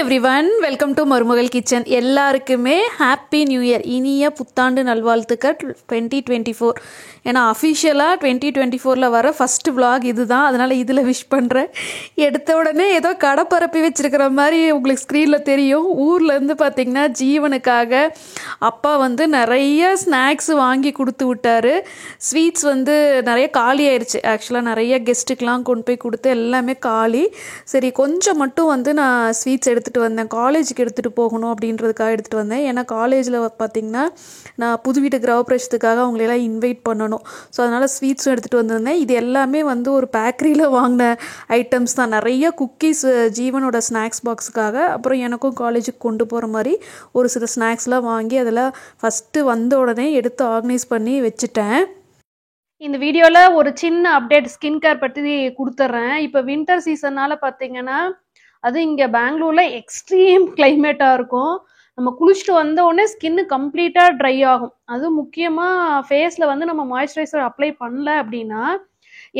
Everyone, welcome to மருமகள் kitchen. எல்லாருக்குமே happy new year, இனிய புத்தாண்டு நல்வாழ்த்துக்கள் 2024. ஏன்னா அஃபிஷியலாக 2024 வர ஃபஸ்ட்டு vlog இது தான். அதனால் இதில் விஷ் பண்ணுறேன். எடுத்த உடனே ஏதோ கடை பரப்பி வச்சுருக்கிற மாதிரி உங்களுக்கு ஸ்க்ரீனில் தெரியும். ஊர்லேருந்து பார்த்திங்கன்னா ஜீவனுக்காக அப்பா நிறைய ஸ்நாக்ஸ் வாங்கி கொடுத்து விட்டார். ஸ்வீட்ஸ் நிறைய காலி ஆயிடுச்சு. ஆக்சுவலாக நிறைய கெஸ்ட்டுக்கெலாம் கொண்டு போய் கொடுத்து எல்லாமே காலி. சரி, கொஞ்சம் மட்டும் நான் ஸ்வீட்ஸ் எடுத்துகிட்டு வந்தேன். காலேஜுக்கு எடுத்துகிட்டு போகணும் அப்படின்றதுக்காக எடுத்துகிட்டு வந்தேன். ஏன்னா காலேஜில் பார்த்திங்கன்னா நான் புது வீட்டு கிரகப்பிரவேசத்துக்காக அவங்களெல்லாம் இன்வைட் பண்ணணும். ஸோ அதனால் ஸ்வீட்ஸும் எடுத்துகிட்டு வந்திருந்தேன். இது எல்லாமே ஒரு பேக்கரியில் வாங்கின ஐட்டம்ஸ் தான். நிறைய குக்கீஸ் ஜீவனோட ஸ்நாக்ஸ் பாக்ஸுக்காக, அப்புறம் எனக்கும் காலேஜுக்கு கொண்டு போகிற மாதிரி ஒரு சில ஸ்நாக்ஸ்லாம் வாங்கி அதெல்லாம் ஃபஸ்ட்டு வந்த உடனே எடுத்து ஆர்கனைஸ் பண்ணி வச்சுட்டேன். இந்த வீடியோவில் ஒரு சின்ன அப்டேட் ஸ்கின் கேர் பற்றி கொடுத்துட்றேன். இப்போ வின்டர் சீசன்னால் பார்த்திங்கன்னா அது இங்கே பெங்களூரில் எக்ஸ்ட்ரீம் கிளைமேட்டாக இருக்கும். நம்ம குளிச்சுட்டு வந்த உடனே ஸ்கின்னு கம்ப்ளீட்டாக ட்ரை ஆகும். அதுவும் முக்கியமாக ஃபேஸில் நம்ம மாய்ஸ்சரைசர் அப்ளை பண்ணல அப்படின்னா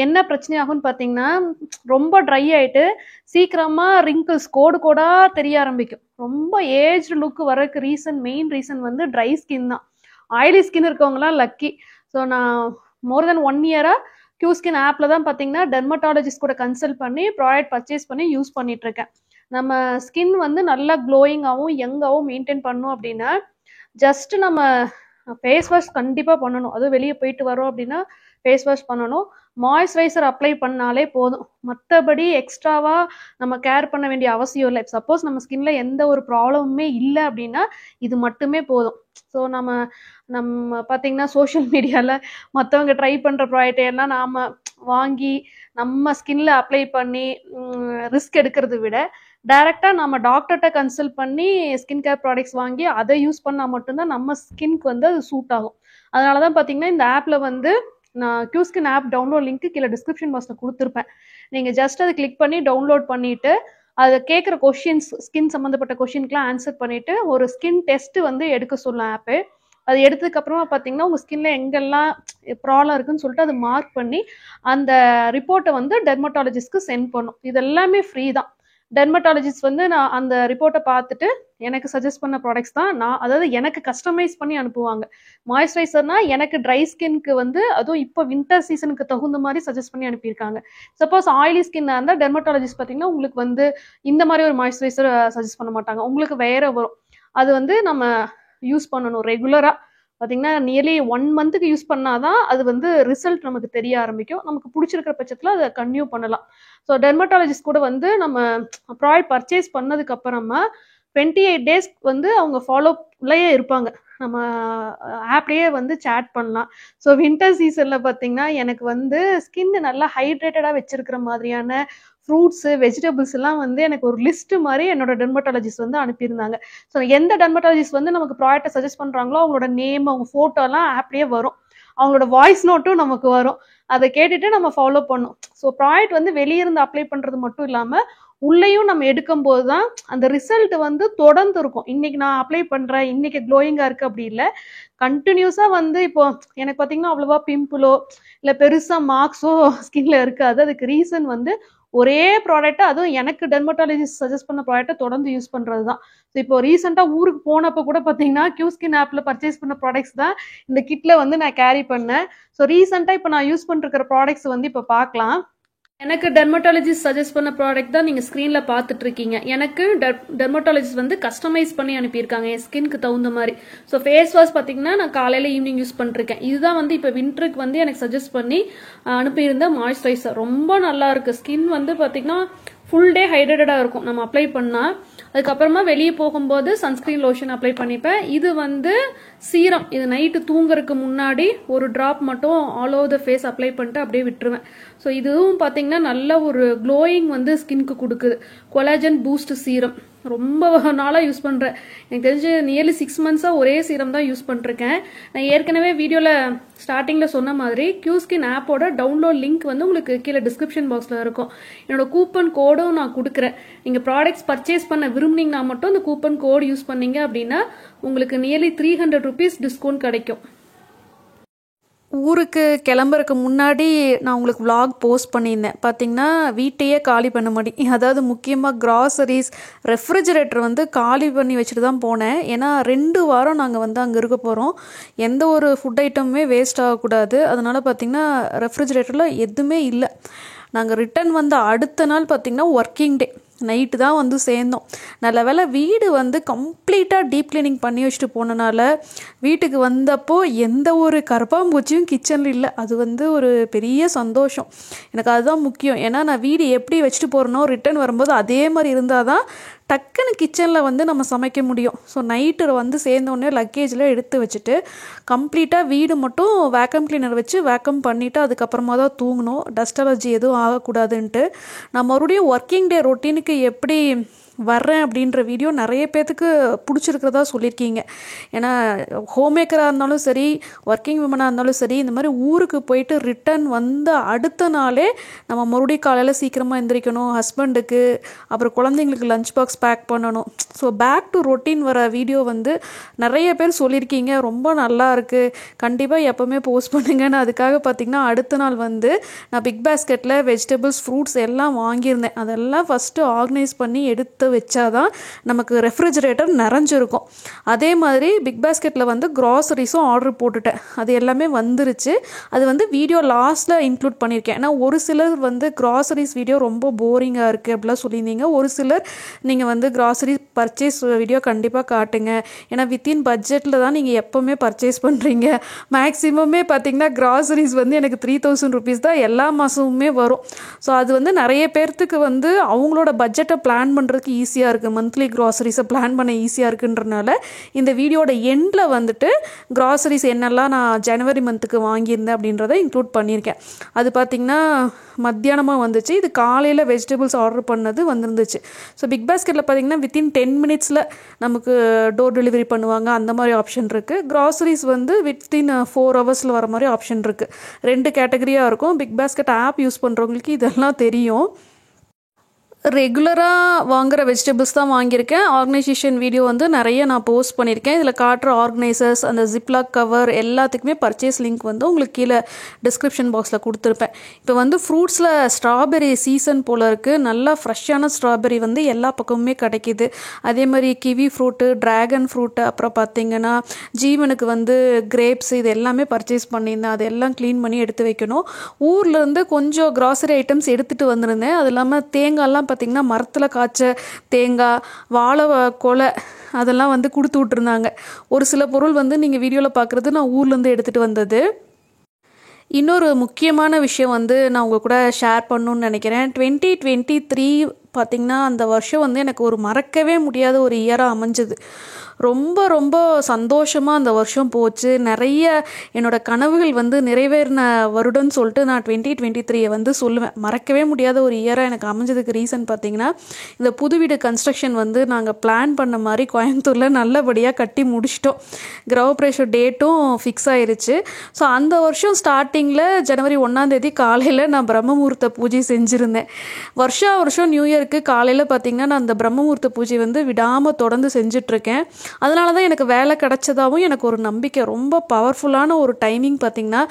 என்ன பிரச்சனை ஆகும்னு பார்த்தீங்கன்னா, ரொம்ப ட்ரை ஆகிட்டு சீக்கிரமாக ரிங்கிள்ஸ் கோடாக தெரிய ஆரம்பிக்கும். ரொம்ப ஏஜ்டு லுக் வரதுக்கு மெயின் ரீசன் ட்ரை ஸ்கின் தான். ஆயிலி ஸ்கின் இருக்கவங்களாம் லக்கி. ஸோ நான் மோர் தென் 1 இயராக QSkin ஆப்பில் தான் பார்த்தீங்கன்னா டெர்மட்டாலஜிஸ்ட் கூட கன்சல்ட் பண்ணி ப்ராடக்ட் பர்ச்சேஸ் பண்ணி யூஸ் பண்ணிகிட்ருக்கேன். நம்ம ஸ்கின் நல்லா க்ளோயிங்காகவும் யங்காகவும் மெயின்டைன் பண்ணணும் அப்படின்னா ஜஸ்ட் நம்ம ஃபேஸ் வாஷ் கண்டிப்பாக பண்ணணும். அதுவும் வெளியே போயிட்டு வரோம் அப்படின்னா ஃபேஸ் வாஷ் பண்ணணும். மாய்ஸ்சரைசர் அப்ளை பண்ணாலே போதும். மற்றபடி எக்ஸ்ட்ராவாக நம்ம கேர் பண்ண வேண்டிய அவசியம் இல்லை. சப்போஸ் நம்ம ஸ்கின்ல எந்த ஒரு ப்ராப்ளமுமே இல்லை அப்படின்னா இது மட்டுமே போதும். ஸோ நம்ம பார்த்தீங்கன்னா சோஷியல் மீடியாவில் மற்றவங்க ட்ரை பண்ணுற ப்ராடக்ட் எல்லாம் நாம் வாங்கி நம்ம ஸ்கின்ல அப்ளை பண்ணி ரிஸ்க் எடுக்கிறத விட டைரெக்டாக நம்ம டாக்டர்கிட்ட கன்சல்ட் பண்ணி ஸ்கின் கேர் ப்ராடக்ட்ஸ் வாங்கி அதை யூஸ் பண்ணால் மட்டும்தான் நம்ம ஸ்கின்க்கு அது சூட் ஆகும். அதனால தான் பார்த்தீங்கன்னா இந்த ஆப்பில் நான் QSkin ஆப் டவுன்லோட் லிங்க்கு கீழே டிஸ்கிரிப்ஷன் பாக்ஸில் கொடுத்துருப்பேன். நீங்கள் ஜஸ்ட் அதை கிளிக் பண்ணி டவுன்லோட் பண்ணிவிட்டு அதை கேட்குற கொஷின்ஸ், ஸ்கின் சம்மந்தப்பட்ட கொஷினுக்குலாம் ஆன்சர் பண்ணிவிட்டு ஒரு ஸ்கின் டெஸ்ட்டு எடுக்க சொல்லலாம் ஆப்பு. அது எடுத்ததுக்கப்புறமா பார்த்தீங்கன்னா உங்கள் ஸ்கின்ல எங்கெல்லாம் ப்ராப்ளம் இருக்குன்னு சொல்லிட்டு அதை மார்க் பண்ணி அந்த ரிப்போர்ட்டை டெர்மட்டாலஜிஸ்ட்க்கு சென்ட் பண்ணும். இது எல்லாமே ஃப்ரீ தான். டெர்மட்டாலஜிஸ்ட் நான் அந்த ரிப்போர்ட்டை பார்த்துட்டு எனக்கு சஜஸ்ட் பண்ண ப்ராடக்ட்ஸ் தான் அதாவது எனக்கு கஸ்டமைஸ் பண்ணி அனுப்புவாங்க. மாய்ஸ்சரைசர்னா எனக்கு ட்ரை ஸ்கின்க்கு அதுவும் இப்போ வின்டர் சீசனுக்கு தகுந்த மாதிரி சஜஸ்ட் பண்ணி அனுப்பியிருக்காங்க. சப்போஸ் ஆயிலி ஸ்கின்னாக இருந்தால் டெர்மட்டாலஜிஸ்ட் பார்த்தீங்கன்னா உங்களுக்கு இந்த மாதிரி ஒரு மாய்ஸ்சரைசர் சஜஸ்ட் பண்ண மாட்டாங்க. உங்களுக்கு வேற வரும். அது நம்ம யூஸ் பண்ணணும் ரெகுலராக. பார்த்தீங்கன்னா நியர்லி 1 மந்த்துக்கு யூஸ் பண்ணாதான் அது ரிசல்ட் நமக்கு தெரிய ஆரம்பிக்கும். நமக்கு பிடிச்சிருக்கிற பட்சத்தில் அதை கன்டினியூ பண்ணலாம். ஸோ டெர்மட்டாலஜிஸ்ட் கூட நம்ம ப்ராடக்ட் பர்ச்சேஸ் பண்ணதுக்கு அப்புறமா 28 டேஸ் அவங்க ஃபாலோப்லேயே இருப்பாங்க. நம்ம ஆப்லேயே சேட் பண்ணலாம். ஸோ வின்டர் சீசனில் பார்த்தீங்கன்னா எனக்கு ஸ்கின் நல்லா ஹைட்ரேட்டடாக வச்சிருக்கிற மாதிரியான ஃப்ரூட்ஸு, வெஜிடபிள்ஸ் எல்லாம் எனக்கு ஒரு லிஸ்ட் மாதிரி என்னோட டெர்மட்டாலஜிஸ்ட் அனுப்பியிருந்தாங்க. ஸோ எந்த டெர்மட்டாலஜிஸ்ட் நமக்கு ப்ராடக்ட்டை சஜஸ்ட் பண்ணுறாங்களோ அவங்களோட நேம், அவங்க ஃபோட்டோலாம் ஆப்லேயே வரும். அவங்களோட வாய்ஸ் நோட்டும் நமக்கு வரும். அதை கேட்டுட்டு நம்ம ஃபாலோ பண்ணணும். ஸோ ப்ராடக்ட் வெளியிருந்து அப்ளை பண்ணுறது மட்டும் இல்லாமல் உள்ளேயும் நம்ம எடுக்கும்போது தான் அந்த ரிசல்ட் தொடர்ந்து இருக்கும். இன்னைக்கு நான் அப்ளை பண்ணுறேன், இன்னைக்கு க்ளோயிங்காக இருக்குது அப்படி இல்லை. கண்டினியூஸாக இப்போ எனக்கு பார்த்தீங்கன்னா அவ்வளோவா பிம்பிளோ இல்லை பெருசாக மார்க்ஸோ ஸ்கின்ல இருக்காது. அதுக்கு ரீசன் ஒரே ப்ராடக்ட்டை, அதுவும் எனக்கு டெர்மட்டாலஜிஸ்ட் சஜஸ்ட் பண்ண ப்ராடக்ட்டை தொடர்ந்து யூஸ் பண்ணுறது தான். ஸோ இப்போ ரீசெண்டாக ஊருக்கு போனப்போ கூட பார்த்தீங்கன்னா QSkin ஆப்பில் பர்ச்சேஸ் பண்ண ப்ராடக்ட்ஸ் தான் இந்த கிட்டில் நான் கேரி பண்ணேன். ஸோ ரீசெண்டாக இப்போ நான் யூஸ் பண்ணிருக்கிற ப்ராடக்ட்ஸ் இப்போ பார்க்கலாம். எனக்கு டெர்மட்டாலஜிஸ்ட் சஜஸ்ட் பண்ண ப்ராடக்ட் தான் நீங்கள் ஸ்க்ரீனில் பார்த்துட்டு இருக்கீங்க. எனக்கு டெர்மட்டாலஜிஸ்ட் கஸ்டமைஸ் பண்ணி அனுப்பியிருக்காங்க என் ஸ்கின்க்கு தகுந்த மாதிரி. ஸோ ஃபேஸ் வாஷ் பார்த்தீங்கன்னா நான் காலையில் ஈவினிங் யூஸ் பண்ணிருக்கேன். இதுதான் இப்போ வின்டருக்கு எனக்கு சஜஸ்ட் பண்ணி அனுப்பியிருந்த மாய்ஸ்சரைசர். ரொம்ப நல்லா இருக்கு. ஸ்கின் பார்த்தீங்கன்னா ஃபுல் டே ஹைட்ரேட்டடாக இருக்கும் நம்ம அப்ளை பண்ணால். அதுக்கப்புறமா வெளியே போகும்போது சன்ஸ்கிரீன் லோஷன் அப்ளை பண்ணிப்பேன். இது சீரம். இது நைட்டு தூங்குறதுக்கு முன்னாடி ஒரு ட்ராப் மட்டும் all over the face apply பண்ணிட்டு அப்படியே விட்டுருவேன். ஸோ இதுவும் பார்த்தீங்கன்னா நல்ல ஒரு க்ளோயிங் ஸ்கின்க்கு கொடுக்குது. கொலாஜன் பூஸ்ட் சீரம் ரொம்ப நாளாக யூஸ் பண்ணுறேன். எனக்கு தெரிஞ்சு நியர்லி 6 மந்த்ஸாக ஒரே சீரம் தான் யூஸ் பண்ணிருக்கேன். நான் ஏற்கனவே வீடியோவில் ஸ்டார்டிங்கில் சொன்ன மாதிரி QSkin ஆப்போட டவுன்லோட் லிங்க் உங்களுக்கு கீழே டிஸ்கிரிப்ஷன் பாக்ஸில் இருக்கும். என்னோட கூப்பன் கோடும் நான் கொடுக்குறேன். நீங்கள் ப்ராடக்ட்ஸ் பர்ச்சேஸ் பண்ண விரும்புனீங்கன்னா மட்டும் அந்த கூப்பன் கோடு யூஸ் பண்ணீங்க அப்படின்னா உங்களுக்கு நியர்லி 300 rupees டிஸ்கவுண்ட் கிடைக்கும். ஊருக்கு கிளம்புறதுக்கு முன்னாடி நான் உங்களுக்கு vlog போஸ்ட் பண்ணியிருந்தேன். பார்த்தீங்கன்னா வீட்டையே காலி பண்ண மாட்டி, அதாவது முக்கியமாக கிராசரிஸ், ரெஃப்ரிஜரேட்டர் வந்து காலி பண்ணி வச்சுட்டு தான் போனேன். ஏன்னா 2 வாரம் நாங்கள் வந்து அங்கே இருக்க போகிறோம். எந்த ஒரு ஃபுட் ஐட்டமுமே வேஸ்ட் ஆகக்கூடாது. அதனால் பார்த்திங்கன்னா ரெஃப்ரிஜரேட்டரில் எதுவுமே இல்லை. நாங்கள் ரிட்டன் வந்த அடுத்த நாள் பார்த்திங்கன்னா ஒர்க்கிங் டே நைட்டு தான் வந்து சேர்ந்தோம். நல்ல வேளை வீடு வந்து கம்ப்ளீட்டாக டீப் க்ளீனிங் பண்ணி வச்சுட்டு போனனால வீட்டுக்கு வந்தப்போ எந்த ஒரு கரப்பாம்பூச்சியும் கிச்சனில் இல்லை. அது வந்து ஒரு பெரிய சந்தோஷம். எனக்கு அதுதான் முக்கியம். ஏன்னா நான் வீடு எப்படி வச்சுட்டு போகிறனோ ரிட்டன் வரும்போது அதே மாதிரி இருந்தால் தான் டக்குன்னு கிச்சனில் வந்து நம்ம சமைக்க முடியும். ஸோ நைட்டு வந்து சேர்ந்தோடனே லக்கேஜில் எடுத்து வச்சுட்டு கம்ப்ளீட்டாக வீடு மட்டும் வேக்கம் கிளீனர் வச்சு வேக்கம் பண்ணிவிட்டு அதுக்கப்புறமா தான் தூங்கணும். டஸ்ட் அலர்ஜி எதுவும் ஆகக்கூடாதுன்ட்டு. நான் மறுபடியும் ஒர்க்கிங் டே ரொட்டீனுக்கு எப்படி வர்றேன் அப்படின்ற வீடியோ நிறைய பேர்த்துக்கு பிடிச்சிருக்கிறதா சொல்லியிருக்கீங்க. ஏன்னா ஹோம்மேக்கராக இருந்தாலும் சரி, ஒர்க்கிங் விமனாக இருந்தாலும் சரி, இந்த மாதிரி ஊருக்கு போயிட்டு ரிட்டன் வந்த அடுத்த நாளே நம்ம மறுபடியும் காலையில் சீக்கிரமாக எந்திரிக்கணும், ஹஸ்பண்டுக்கு அப்புறம் குழந்தைங்களுக்கு லஞ்ச் பாக்ஸ் பேக் பண்ணணும். ஸோ பேக் டு ரொட்டீன் வர வீடியோ வந்து நிறைய பேர் சொல்லியிருக்கீங்க. ரொம்ப நல்லா இருக்குது, கண்டிப்பாக எப்போவுமே போஸ்ட் பண்ணுங்கன்னு. அதுக்காக பார்த்திங்கன்னா அடுத்த நாள் வந்து நான் பிக் பாஸ்கெட்டில் வெஜிடபிள்ஸ், ஃப்ரூட்ஸ் எல்லாம் வாங்கியிருந்தேன். அதெல்லாம் ஃபஸ்ட்டு ஆர்கனைஸ் பண்ணி எடுத்து வச்சாதான் நமக்கு ரெஃப்ரிஜரேட்டர் நிறைஞ்சிருக்கும். அதே மாதிரி பிக் பாஸ்கெட்டில் வந்து க்ராசரிஸும் ஆர்டர் போட்டுட்டேன். அது எல்லாமே வந்துருச்சு. அது வந்து வீடியோ லாஸ்ட்டில் இன்க்ளூட் பண்ணியிருக்கேன். ஏன்னா ஒரு சிலர் வந்து க்ராசரிஸ் வீடியோ ரொம்ப போரிங்காக இருக்குது அப்படிலாம் சொல்லியிருந்தீங்க. ஒரு சிலர் நீங்கள் வந்து க்ராசரி பர்ச்சேஸ் வீடியோ கண்டிப்பாக காட்டுங்க, ஏன்னா வித்தின் பட்ஜெட்டில் தான் நீங்கள் எப்போவுமே பர்ச்சேஸ் பண்ணுறீங்க. மேக்ஸிமமே பார்த்திங்கன்னா க்ராசரிஸ் வந்து எனக்கு 3000 rupees தான் எல்லா மாதமுமே வரும். ஸோ அது வந்து நிறைய பேர்த்துக்கு வந்து அவங்களோட பட்ஜெட்டை பிளான் பண்ணுறதுக்கு ஈஸியாக இருக்குது. மந்த்லி க்ராசரிஸை பிளான் பண்ண ஈஸியாக இருக்குன்றனால இந்த வீடியோட எண்டில் வந்துட்டு க்ராசரிஸ் என்னெல்லாம் நான் ஜனவரி மந்த்துக்கு வாங்கியிருந்தேன் அப்படின்றத இன்க்ளூட் பண்ணியிருக்கேன். அது பார்த்திங்கன்னா மத்தியானமாக வந்துச்சு. இது காலையில் வெஜிடபிள்ஸ் ஆர்டர் பண்ணது வந்துருந்துச்சு. ஸோ பிக் பாஸ்கெட்டில் பார்த்திங்கன்னா வித்தின் 10 minutes நமக்கு டோர் டெலிவரி பண்ணுவாங்க. அந்த மாதிரி ஆப்ஷன் இருக்குது. க்ராசரிஸ் வந்து வித்தின் 4 hours வர மாதிரி ஆப்ஷன் இருக்குது. 2 கேட்டகரியாக இருக்கும். பிக் பாஸ்கெட் ஆப் யூஸ் பண்ணுறவங்களுக்கு இதெல்லாம் தெரியும். ரெகுலராக வாங்குகிற வெஜிடபிள்ஸ் தான் வாங்கியிருக்கேன். ஆர்கனைசேஷன் வீடியோ வந்து நிறைய நான் போஸ்ட் பண்ணியிருக்கேன். இதில் காட்டுற ஆர்கனைசர்ஸ், அந்த ஜிப்லாக் கவர் எல்லாத்துக்குமே பர்ச்சேஸ் லிங்க் வந்து உங்களுக்கு கீழே டிஸ்கிரிப்ஷன் பாக்ஸில் கொடுத்துருப்பேன். இப்போ வந்து ஃப்ரூட்ஸில் ஸ்ட்ராபெரி சீசன் போல் இருக்குது. நல்லா ஃப்ரெஷ்ஷான ஸ்ட்ராபெரி வந்து எல்லா பக்கமுமே கிடைக்கிது. அதே மாதிரி கிவி ஃப்ரூட்டு, ட்ராகன் ஃப்ரூட்டு, அப்புறம் பார்த்திங்கன்னா ஜீவனுக்கு வந்து கிரேப்ஸ், இது எல்லாமே பர்ச்சேஸ் பண்ணியிருந்தேன். அதெல்லாம் க்ளீன் பண்ணி எடுத்து வைக்கணும். ஊர்லேருந்து கொஞ்சம் க்ராசரி ஐட்டம்ஸ் எடுத்துகிட்டு வந்திருந்தேன். அது இல்லாமல் தேங்காய்லாம் பார்த்திங்கன்னா மரத்தில் காய்ச்ச தேங்காய், வாழை கொலை அதெல்லாம் வந்து கொடுத்து விட்ருந்தாங்க. ஒரு சில பொருள் வந்து நீங்கள் வீடியோவில் பார்க்குறது நான் ஊர்லேருந்து எடுத்துகிட்டு வந்தது. இன்னொரு முக்கியமான விஷயம் வந்து நான் உங்கள் கூட ஷேர் பண்ணணுன்னு நினைக்கிறேன். 2023 பார்த்திங்கன்னா அந்த வருஷம் வந்து எனக்கு ஒரு மறக்கவே முடியாத ஒரு இயராக அமைஞ்சது. ரொம்ப ரொம்ப சந்தோஷமாக அந்த வருஷம் போச்சு. நிறைய என்னோடய கனவுகள் வந்து நிறைவேறின வருடம்னு சொல்லிட்டு நான் 2023 வந்து சொல்லுவேன். மறக்கவே முடியாத ஒரு இயராக எனக்கு அமைஞ்சதுக்கு ரீசன் பார்த்திங்கன்னா இந்த புது வீடு கன்ஸ்ட்ரக்ஷன் வந்து நாங்கள் பிளான் பண்ண மாதிரி கோயம்புத்தூரில் நல்லபடியாக கட்டி முடிச்சிட்டோம். கிரகப்பிரவேச டேட்டும் ஃபிக்ஸ் ஆயிருச்சு. ஸோ அந்த வருஷம் ஸ்டார்டிங்கில் ஜனவரி 1 காலையில் நான் பிரம்மமுகூர்த்த பூஜை செஞ்சுருந்தேன். வருஷம் நியூ இயருக்கு காலையில் பார்த்திங்கன்னா நான் அந்த பிரம்மமுகூர்த்த பூஜை வந்து விடாமல் தொடர்ந்து செஞ்சிட்ருக்கேன். அதனால தான் எனக்கு வேலை கிடச்சதாகவும் எனக்கு ஒரு நம்பிக்கை. ரொம்ப பவர்ஃபுல்லான ஒரு டைமிங் பார்த்திங்கன்னா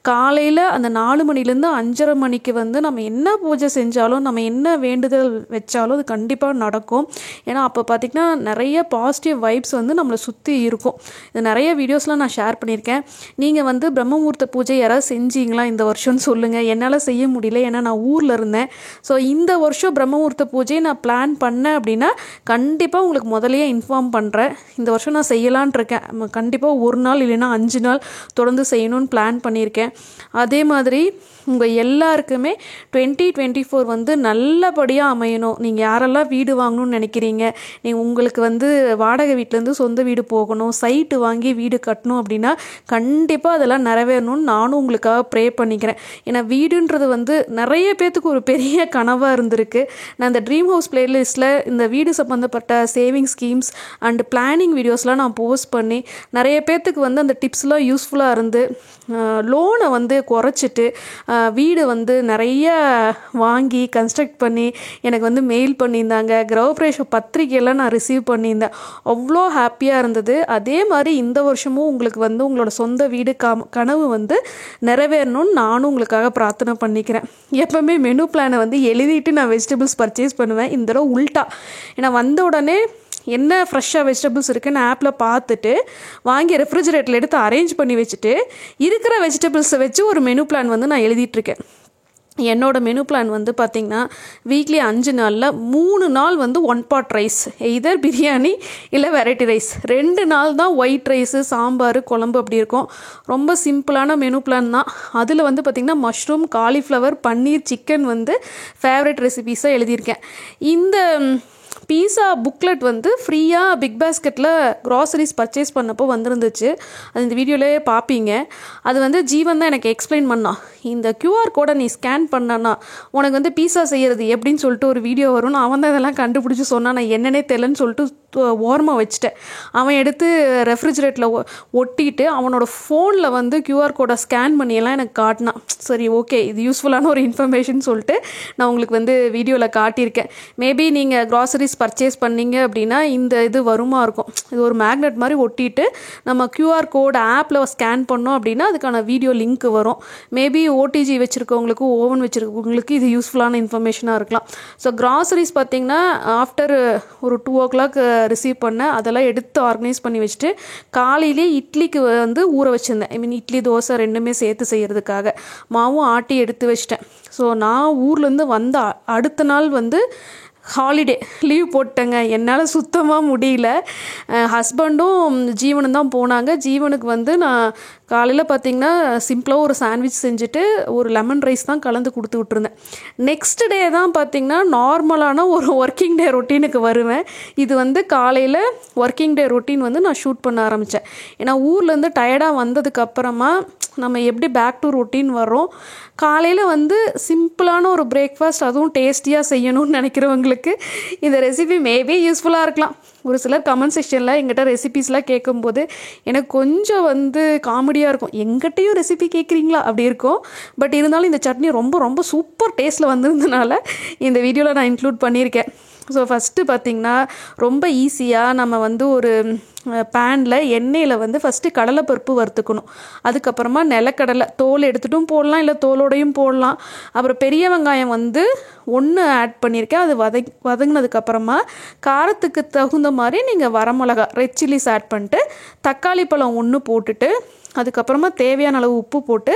காலையில் அந்த 4 மணிலேருந்து 5:30 மணிக்கு வந்து நம்ம என்ன பூஜை செஞ்சாலும், நம்ம என்ன வேண்டுதல் வச்சாலும் அது கண்டிப்பாக நடக்கும். ஏன்னா அப்போ பார்த்திங்கன்னா நிறைய பாசிட்டிவ் வைப்ஸ் வந்து நம்மளை சுற்றி இருக்கும். இது நிறைய வீடியோஸ்லாம் நான் ஷேர் பண்ணியிருக்கேன். நீங்கள் வந்து பிரம்மமுகூர்த்த பூஜை யாராவது செஞ்சீங்களா இந்த வருஷம்னு சொல்லுங்கள். என்னால் செய்ய முடியல, ஏன்னா நான் ஊரில் இருந்தேன். ஸோ இந்த வருஷம் பிரம்மமுகூர்த்த பூஜை நான் பிளான் பண்ணேன் அப்படின்னா கண்டிப்பாக உங்களுக்கு முதலையே இன்ஃபார்ம் பண்ணுறேன். இந்த வருஷம் நான் செய்யலான் இருக்கேன். கண்டிப்பாக 1 நாள் இல்லைன்னா 5 நாள் தொடர்ந்து செய்யணும்னு பிளான் பண்ணியிருக்கேன். அதே மாதிரி உங்கள் எல்லாருக்குமே 2024 வந்து நல்லபடியாக அமையணும். நீங்கள் யாரெல்லாம் வீடு வாங்கணும்னு நினைக்கிறீங்க, நீங்கள் உங்களுக்கு வந்து வாடகை வீட்டிலேருந்து சொந்த வீடு போகணும், சைட்டு வாங்கி வீடு கட்டணும் அப்படின்னா கண்டிப்பாக அதெல்லாம் நிறைவேறணும்னு நானும் உங்களுக்காக ப்ரே பண்ணிக்கிறேன். ஏன்னா வீடுன்றது வந்து நிறைய பேர்த்துக்கு ஒரு பெரிய கனவாக இருந்திருக்கு. நான் அந்த ட்ரீம் ஹவுஸ் பிளேலிஸ்ட்டில் இந்த வீடு சம்மந்தப்பட்ட சேவிங் ஸ்கீம்ஸ் அண்ட் பிளானிங் வீடியோஸ்லாம் நான் போஸ்ட் பண்ணி நிறைய பேர்த்துக்கு வந்து அந்த டிப்ஸ்லாம் யூஸ்ஃபுல்லாக இருந்து லோனை வந்து குறைச்சிட்டு வீடு வந்து நிறைய வாங்கி கன்ஸ்ட்ரக்ட் பண்ணி எனக்கு வந்து மெயில் பண்ணியிருந்தாங்க. கிரகப்பிரவேச பத்திரிக்கையெல்லாம் நான் ரிசீவ் பண்ணியிருந்தேன். அவ்வளோ ஹாப்பியாக இருந்தது. அதே மாதிரி இந்த வருஷமும் உங்களுக்கு வந்து உங்களோட சொந்த வீடு கனவு வந்து நிறைவேறணும்னு நானும் உங்களுக்காக பிரார்த்தனை பண்ணிக்கிறேன். எப்போவுமே மெனு பிளானை வந்து எழுதிட்டு நான் வெஜிடபிள்ஸ் பர்ச்சேஸ் பண்ணுவேன். இந்த தடவை உல்ட்டா, ஏன்னா வந்த உடனே என்ன ஃப்ரெஷ்ஷாக வெஜிடபிள்ஸ் இருக்குன்னு ஆப்பில் பார்த்துட்டு வாங்கி ரெஃப்ரிஜரேட்டரில் எடுத்து அரேஞ்ச் பண்ணி வச்சுட்டு இருக்கிற வெஜிடபிள்ஸை வச்சு ஒரு மெனு பிளான் வந்து நான் எழுதிட்டுருக்கேன். என்னோடய மெனு பிளான் வந்து பார்த்திங்கன்னா வீக்லி 5 நாளில் 3 நாள் வந்து 1 pot ரைஸ், எய்தர் பிரியாணி இல்லை வெரைட்டி ரைஸ். 2 நாள் தான் ஒயிட் ரைஸு, சாம்பார், குழம்பு அப்படி இருக்கும். ரொம்ப சிம்பிளான மெனு பிளான் தான். அதில் வந்து பார்த்திங்கன்னா மஷ்ரூம், காலிஃப்ளவர், பன்னீர், சிக்கன் வந்து ஃபேவரட் ரெசிபீஸாக எழுதியிருக்கேன். இந்த பீஸா புக்லெட் வந்து ஃப்ரீயாக பிக் பாஸ்கெட்டில் க்ராசரிஸ் பர்ச்சேஸ் பண்ணப்போ வந்துருந்துச்சு. அது இந்த வீடியோவிலே பார்ப்பீங்க. அது வந்து ஜீவன் தான் எனக்கு எக்ஸ்பிளைன் பண்ணான். இந்த QR கோடை நீ ஸ்கேன் பண்ணனா உனக்கு வந்து பீஸா செய்கிறது எப்படின்னு சொல்லிட்டு ஒரு வீடியோ வரும். அவன் தான் இதெல்லாம் கண்டுபிடிச்சி சொன்னான். நான் என்னன்னே தெரியலன்னு சொல்லிட்டு ஓரமாக வச்சுட்டேன். அவன் எடுத்து ரெஃப்ரிஜரேட்டரில் ஒட்டிட்டு அவனோட ஃபோனில் வந்து QR கோடை ஸ்கேன் பண்ணியெல்லாம் எனக்கு காட்டினான். சரி, ஓகே, இது யூஸ்ஃபுல்லான ஒரு இன்ஃபர்மேஷன் சொல்லிட்டு நான் உங்களுக்கு வந்து வீடியோவில் காட்டியிருக்கேன். மேபி நீங்கள் க்ராசரிஸ் பர்ச்சேஸ் பண்ணீங்க அப்படின்னா இந்த இது வருமா இருக்கும். இது ஒரு மேக்னெட் மாதிரி ஒட்டிட்டு நம்ம QR கோட் ஆப்பில் ஸ்கேன் பண்ணோம் அப்படின்னா அதுக்கான வீடியோ லிங்க் வரும். மேபி OTG வச்சுருக்கவங்களுக்கு, ஓவன் வச்சுருக்கவங்களுக்கு இது யூஸ்ஃபுல்லான இன்ஃபர்மேஷனாக இருக்கலாம். ஸோ க்ராசரிஸ் பார்த்திங்கன்னா ஆஃப்டர் ஒரு 2 o'clock ரிசீவ் பண்ணேன். அதெல்லாம் எடுத்து ஆர்கனைஸ் பண்ணி வச்சுட்டு காலையிலே இட்லிக்கு வந்து ஊற வச்சுருந்தேன். ஐ மீன் இட்லி தோசை ரெண்டுமே சேர்த்து செய்கிறதுக்காக மாவும் ஆட்டி எடுத்து வச்சிட்டேன். ஸோ நான் ஊர்லேருந்து வந்த அடுத்த நாள் வந்து ஹாலிடே லீவ் போட்டேங்க. என்னால் சுத்தமாக முடியல. ஹஸ்பண்டும் ஜீவனும் தான் போனாங்க. ஜீவனுக்கு வந்து நான் காலையில் பார்த்திங்கன்னா சிம்பிளாக ஒரு சாண்ட்விச் செஞ்சுட்டு ஒரு லெமன் ரைஸ் தான் கலந்து கொடுத்து விட்டுருந்தேன். நெக்ஸ்ட் டே தான் பார்த்திங்கன்னா நார்மலான ஒரு ஒர்க்கிங் டே ரொட்டீனுக்கு வருவேன். இது வந்து காலையில் ஒர்க்கிங் டே ரொட்டீன் வந்து நான் ஷூட் பண்ண ஆரம்பித்தேன். ஏன்னா ஊர்லேருந்து டயர்டாக வந்ததுக்கப்புறமா நம்ம எப்படி பேக் டு ரொட்டீன் வரோம். காலையில் வந்து சிம்பிளான ஒரு பிரேக்ஃபாஸ்ட், அதுவும் டேஸ்டியாக செய்யணும்னு நினைக்கிறவங்களுக்கு இந்த ரெசிபி மேபி யூஸ்ஃபுல்லாக இருக்கலாம். ஒரு சிலர் கமெண்ட் செக்ஷனில் எங்கிட்ட ரெசிபீஸ்லாம் கேட்கும்போது எனக்கு கொஞ்சம் வந்து காமெடியாக இருக்கும். எங்கிட்டையும் ரெசிபி கேட்குறீங்களா அப்படி இருக்கும். பட் இருந்தாலும் இந்த சட்னி ரொம்ப ரொம்ப சூப்பர் டேஸ்ட்டில் வந்திருந்தனால இந்த வீடியோவில் நான் இன்க்ளூட் பண்ணியிருக்கேன். ஸோ ஃபஸ்ட்டு பார்த்திங்கன்னா ரொம்ப ஈஸியாக நம்ம வந்து ஒரு பேனில் எண்ணெயில் வந்து ஃபஸ்ட்டு கடலைப்பருப்பு வறுத்துக்கணும். அதுக்கப்புறமா நிலக்கடலை தோல் எடுத்துகிட்டும் போடலாம், இல்லை தோலோடையும் போடலாம். அப்புறம் பெரிய வெங்காயம் வந்து 1 ஆட் பண்ணியிருக்கேன். அது வதங்கினதுக்கப்புறமா காரத்துக்கு தகுந்த மாதிரி நீங்கள் வரமிளகா, ரெட் சில்லிஸ் ஆட் பண்ணிட்டு தக்காளி பழம் 1 போட்டுட்டு அதுக்கப்புறமா தேவையான அளவு உப்பு போட்டு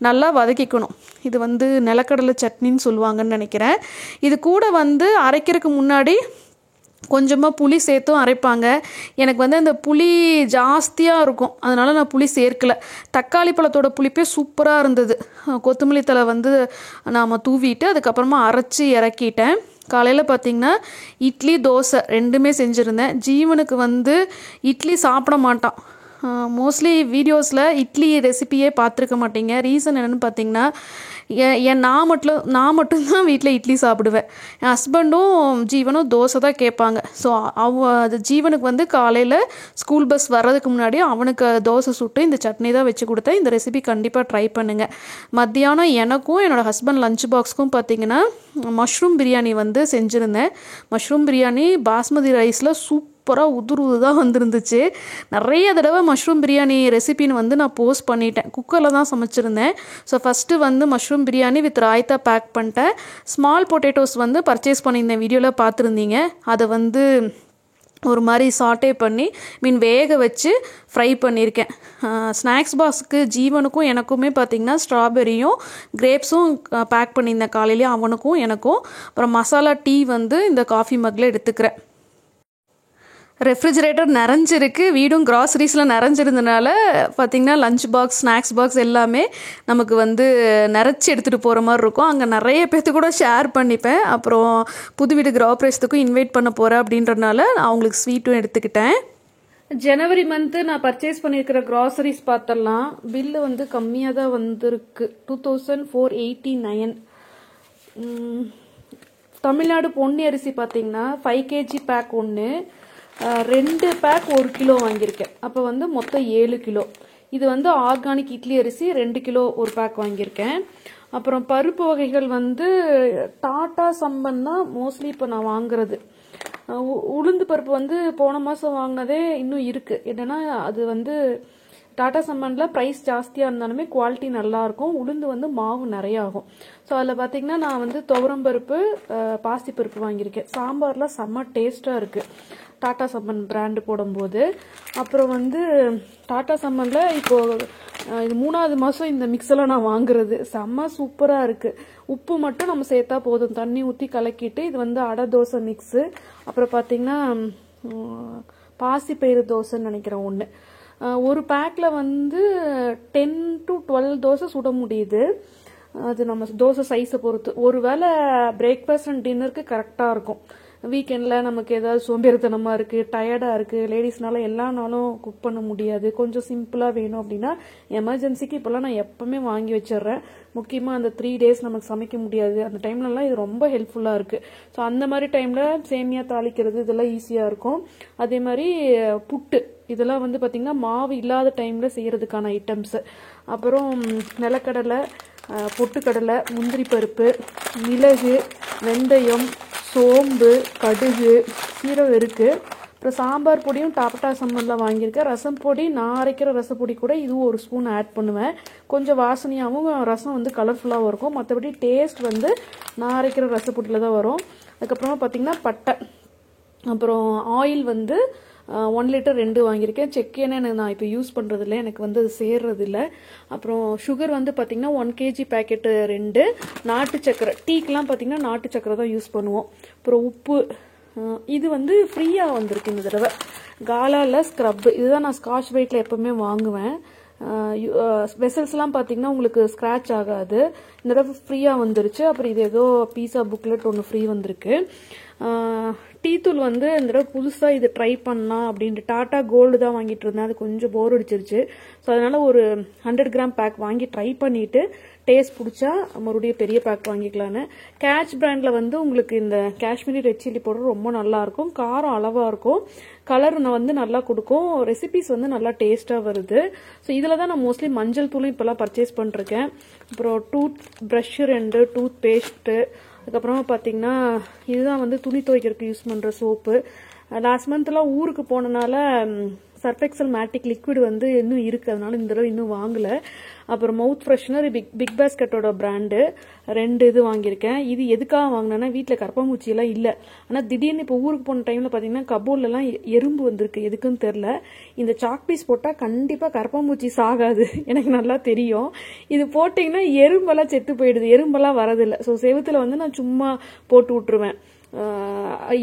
நல்லா வதக்கிக்கணும். இது வந்து நிலக்கடலை சட்னின்னு சொல்லுவாங்கன்னு நினைக்கிறேன். இது கூட வந்து அரைக்கிறதுக்கு முன்னாடி கொஞ்சமாக புளி சேர்த்தும் அரைப்பாங்க. எனக்கு வந்து அந்த புளி ஜாஸ்தியாக இருக்கும், அதனால் நான் புளி சேர்க்கலை. தக்காளி பழத்தோட புளிப்பே சூப்பராக இருந்தது. கொத்தமல்லி தழை வந்து நாம் தூவிட்டு அதுக்கப்புறமா அரைச்சி இறக்கிட்டேன். காலையில் பார்த்திங்கன்னா இட்லி தோசை ரெண்டுமே செஞ்சுருந்தேன். ஜீவனுக்கு வந்து இட்லி சாப்பிட மாட்டான். மோஸ்ட்லி வீடியோஸில் இட்லி ரெசிபியே பார்த்துருக்க மாட்டீங்க. ரீசன் என்னென்னு பார்த்தீங்கன்னா நான் மட்டும்தான் வீட்டில் இட்லி சாப்பிடுவேன். என் ஹஸ்பண்டும் ஜீவனும் தோசை தான் கேட்பாங்க. ஸோ அது ஜீவனுக்கு வந்து காலையில் ஸ்கூல் பஸ் வர்றதுக்கு முன்னாடி அவனுக்கு தோசை சுட்டு இந்த சட்னி தான் வச்சு கொடுத்தேன். இந்த ரெசிபி கண்டிப்பாக ட்ரை பண்ணுங்கள். மத்தியானம் எனக்கும் என்னோடய ஹஸ்பண்ட் லஞ்ச் பாக்ஸுக்கும் பார்த்திங்கன்னா மஷ்ரூம் பிரியாணி வந்து செஞ்சுருந்தேன். மஷ்ரூம் பிரியாணி பாஸ்மதி ரைஸில் சூப்பராக உதுரு தான் வந்துருந்துச்சு. நிறைய தடவை மஷ்ரூம் பிரியாணி ரெசிபின்னு வந்து நான் போஸ்ட் பண்ணிட்டேன். குக்கரில் தான் சமைச்சிருந்தேன். ஸோ ஃபஸ்ட்டு வந்து mushroom biryani with raita pack பண்ணிட்டேன். ஸ்மால் பொட்டேட்டோஸ் வந்து பர்ச்சேஸ் பண்ணியிருந்தேன், வீடியோவில் பார்த்துருந்தீங்க. அதை வந்து ஒரு மாதிரி சாட்டே பண்ணி வேக வச்சு ஃப்ரை பண்ணியிருக்கேன். ஸ்நாக்ஸ் பாக்ஸுக்கு ஜீவனுக்கும் எனக்குமே பார்த்திங்கன்னா ஸ்ட்ராபெரியும் கிரேப்ஸும் பேக் பண்ணியிருந்தேன் காலையிலேயே, அவனுக்கும் எனக்கும். அப்புறம் மசாலா டீ வந்து இந்த காஃபி மக்கில் எடுத்துக்கிறேன். ரெஃப்ரிஜரேட்டர் நிறைஞ்சிருக்கு, வீடும் க்ராசரிஸில் நிறைஞ்சிருந்தனால பார்த்திங்கன்னா லஞ்ச் பாக்ஸ், ஸ்நாக்ஸ் பாக்ஸ் எல்லாமே நமக்கு வந்து நிறச்சி எடுத்துகிட்டு போகிற மாதிரி இருக்கும். அங்கே நிறைய பேர்த்து கூட ஷேர் பண்ணிப்பேன். அப்புறம் புது வீடு கிரகப்பிரவேசத்துக்கும் இன்வைட் பண்ண போகிறேன் அப்படின்றனால நான் அவங்களுக்கு ஸ்வீட்டும் எடுத்துக்கிட்டேன். ஜனவரி மந்த்து நான் பர்ச்சேஸ் பண்ணியிருக்கிற க்ராசரிஸ் பார்த்தலாம். பில்லு வந்து கம்மியாக தான் வந்திருக்கு. 2489. தமிழ்நாடு பொன்னி அரிசி பார்த்தீங்கன்னா 5 kg பேக் ஒன்று, 2 பேக் 1 கிலோ வாங்கியிருக்கேன். அப்போ வந்து மொத்தம் 7 கிலோ. இது வந்து ஆர்கானிக் இட்லி அரிசி 2 கிலோ ஒரு பேக் வாங்கியிருக்கேன். அப்புறம் பருப்பு வகைகள் வந்து டாடா சம்பன் தான் மோஸ்ட்லி இப்போ நான் வாங்குறது. உளுந்து பருப்பு வந்து போன மாதம் வாங்கினதே இன்னும் இருக்குது. என்னென்னா அது வந்து டாடா சம்பனில் ப்ரைஸ் ஜாஸ்தியாக இருந்தாலுமே குவாலிட்டி நல்லாயிருக்கும். உளுந்து வந்து மாவு நிறைய ஆகும். ஸோ அதில் பார்த்தீங்கன்னா நான் வந்து துவரம்பருப்பு, பாசிப்பருப்பு வாங்கியிருக்கேன். சாம்பாரில் செம்ம டேஸ்ட்டாக இருக்குது டாடா சம்பன் பிராண்டு போடும்போது. அப்புறம் வந்து டாடா சம்பனில் இப்போது இது 3வது மாதம் இந்த மிக்ஸெல்லாம் நான் வாங்குறது. செம்ம சூப்பராக இருக்குது. உப்பு மட்டும் நம்ம சேர்த்தா போதும், தண்ணி ஊற்றி கலக்கிட்டு. இது வந்து அடை தோசை மிக்ஸு. அப்புறம் பார்த்தீங்கன்னா பாசிப்பயிறு தோசைன்னு நினைக்கிறேன் ஒன்று. ஒரு பேக்கில் வந்து 10 to 12 தோசை சுட முடியுது. அது நம்ம தோசை சைஸை பொறுத்து. ஒரு வேளை பிரேக்ஃபாஸ்ட் அண்ட் டின்னருக்கு கரெக்டாக இருக்கும். வீக்கெண்டில் நமக்கு ஏதாவது சோம்பேறித்தனமாக இருக்குது, டயர்டாக இருக்குது, லேடிஸ்னால எல்லா நாளும் குக் பண்ண முடியாது, கொஞ்சம் சிம்பிளாக வேணும் அப்படின்னா எமர்ஜென்சிக்கு இப்போல்லாம் நான் எப்போவுமே வாங்கி வச்சிடுறேன். முக்கியமாக அந்த 3 days நமக்கு சமைக்க முடியாது அந்த டைம்லலாம் இது ரொம்ப ஹெல்ப்ஃபுல்லாக இருக்குது. ஸோ அந்த மாதிரி டைமில் சேமியா தாளிக்கிறது இதெல்லாம் ஈஸியாக இருக்கும். அதே மாதிரி புட்டு இதெல்லாம் வந்து பார்த்திங்கன்னா மாவு இல்லாத டைமில் செய்கிறதுக்கான ஐட்டம்ஸு. அப்புறம் நிலக்கடலை, பொட்டுக்கடலை, முந்திரி பருப்பு, மிளகு, வெந்தயம், சோம்பு, கடுகு, சீரகம் இருக்குது. அப்புறம் சாம்பார் பொடியும் டாடா சம்பனில் வாங்கியிருக்கேன். ரசம் பொடி நான் அரைக்கிற ரசப்பொடி கூட இதுவும் 1 ஸ்பூன் ஆட் பண்ணுவேன். கொஞ்சம் வாசனையாகவும் ரசம் வந்து கலர்ஃபுல்லாகவும் இருக்கும். மற்றபடி டேஸ்ட் வந்து நான் அரைக்கிற ரசப்பொடியில் தான் வரும். அதுக்கப்புறமா பார்த்திங்கன்னா பட்டை, அப்புறம் ஆயில் வந்து 1 லிட்டர் 2 வாங்கியிருக்கேன். செக் எண்ணெய் நான் இப்போ யூஸ் பண்ணுறதில்ல, எனக்கு வந்து அது சேர்றதில்ல. அப்புறம் சுகர் வந்து பார்த்திங்கன்னா 1 kg பேக்கெட்டு 2. நாட்டு சக்கரை, டீக்கெலாம் பார்த்திங்கன்னா நாட்டு சக்கரை தான் யூஸ் பண்ணுவோம். அப்புறம் உப்பு, இது வந்து ஃப்ரீயாக வந்திருக்கு இந்த தடவை. காலாவில் ஸ்க்ரப்பு, இதுதான் நான் ஸ்காட்ச் பிரைட்டில் எப்போவுமே வாங்குவேன். வெசல்ஸ்லாம் பார்த்தீங்கன்னா உங்களுக்கு ஸ்க்ராட்ச் ஆகாது. இந்த தடவை ஃப்ரீயாக வந்துருச்சு. அப்புறம் இது ஏதோ பீஸா புக்லெட் ஒன்று ஃப்ரீ வந்திருக்கு. டீ தூள் வந்து இந்த தடவை புதுசாக இது ட்ரை பண்ணலாம் அப்படின்ட்டு டாட்டா கோல்டு தான் வாங்கிட்டு இருந்தேன். அது கொஞ்சம் போர் அடிச்சிருச்சு. ஸோ அதனால் ஒரு 100 கிராம் பேக் வாங்கி ட்ரை பண்ணிவிட்டு டேஸ்ட் பிடிச்சா மறுபடியும் பெரிய பேக் வாங்கிக்கலான்னு. கேட்ச் பிராண்டில் வந்து உங்களுக்கு இந்த காஷ்மீரி ரெட் சில்லி பவுடர் ரொம்ப நல்லாயிருக்கும். காரம் அளவாக இருக்கும், கலர் வந்து நல்லா கொடுக்கும், ரெசிபிஸ் வந்து நல்லா டேஸ்ட்டாக வருது. ஸோ இதில் தான் நான் மோஸ்ட்லி மஞ்சள் தூளும் இப்போல்லாம் பர்ச்சேஸ் பண்ணிருக்கேன். அப்புறம் டூத் ப்ரஷ்ஷு 2, டூத் பேஸ்ட்டு, அதுக்கப்புறமா பார்த்தீங்கன்னா இதுதான் வந்து துணி துவைக்கிறதுக்கு யூஸ் பண்ணுற சோப்பு. லாஸ்ட் மந்த்லாம் ஊருக்கு போனனால சர்ஃபெக்சல் மேட்டிக் லிக்விட் வந்து இன்னும் இருக்குது, அதனால இந்த தடவை இன்னும் வாங்கலை. அப்புறம் மவுத் ஃப்ரெஷ்னர் பிக் பாஸ்கெட்டோட பிராண்டு 2 இது வாங்கியிருக்கேன். இது எதுக்காக வாங்கினேன்னா வீட்டில் கரப்பாம்பூச்சியெல்லாம் இல்லை. ஆனால் திடீர்னு இப்போ ஊருக்கு போன டைமில் பார்த்தீங்கன்னா கபோர்ட்லலாம் எறும்பு வந்திருக்கு, எதுக்குன்னு தெரில. இந்த சாக் பீஸ் போட்டால் கண்டிப்பாக கரப்பாம்பூச்சி சாகாது, எனக்கு நல்லா தெரியும். இது போட்டிங்கன்னா எறும்பெல்லாம் செத்து போயிடுது, எறும்பெல்லாம் வரதில்லை. ஸோ செவுத்தில் வந்து நான் சும்மா போட்டு விட்டுருவேன்,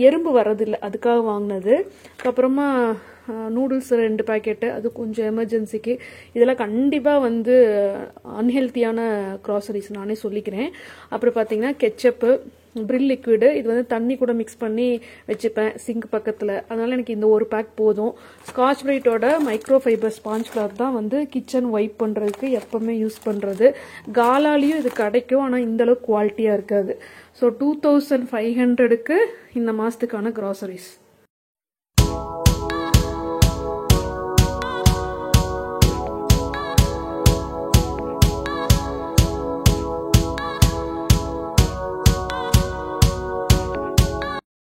எறும்பு வரதில்லை, அதுக்காக வாங்கினது. அதுக்கப்புறமா நூடுல்ஸ் 2 பேக்கெட்டு, அது கொஞ்சம் எமர்ஜென்சிக்கு. இதெல்லாம் கண்டிப்பாக வந்து அன்ஹெல்த்தியான க்ராசரிஸ் நானே சொல்லிக்கிறேன். அப்புறம் பார்த்தீங்கன்னா கெச்சப்பு, பிரில் லிக்விடு, இது வந்து தண்ணி கூட மிக்ஸ் பண்ணி வச்சுப்பேன் சிங்க் பக்கத்தில், அதனால எனக்கு இந்த ஒரு பேக் போதும். ஸ்காட்ச் பிரைட்டோட மைக்ரோ ஃபைபர் ஸ்பாஞ்ச் கிளாத் தான் வந்து கிச்சன் வைப் பண்ணுறதுக்கு எப்போவுமே யூஸ் பண்ணுறது. காலாலையும் இது கிடைக்கும், ஆனால் இந்தளவுக்கு குவாலிட்டியாக இருக்காது. ஸோ 2500க்கு இந்த மாதத்துக்கான க்ராசரிஸ்.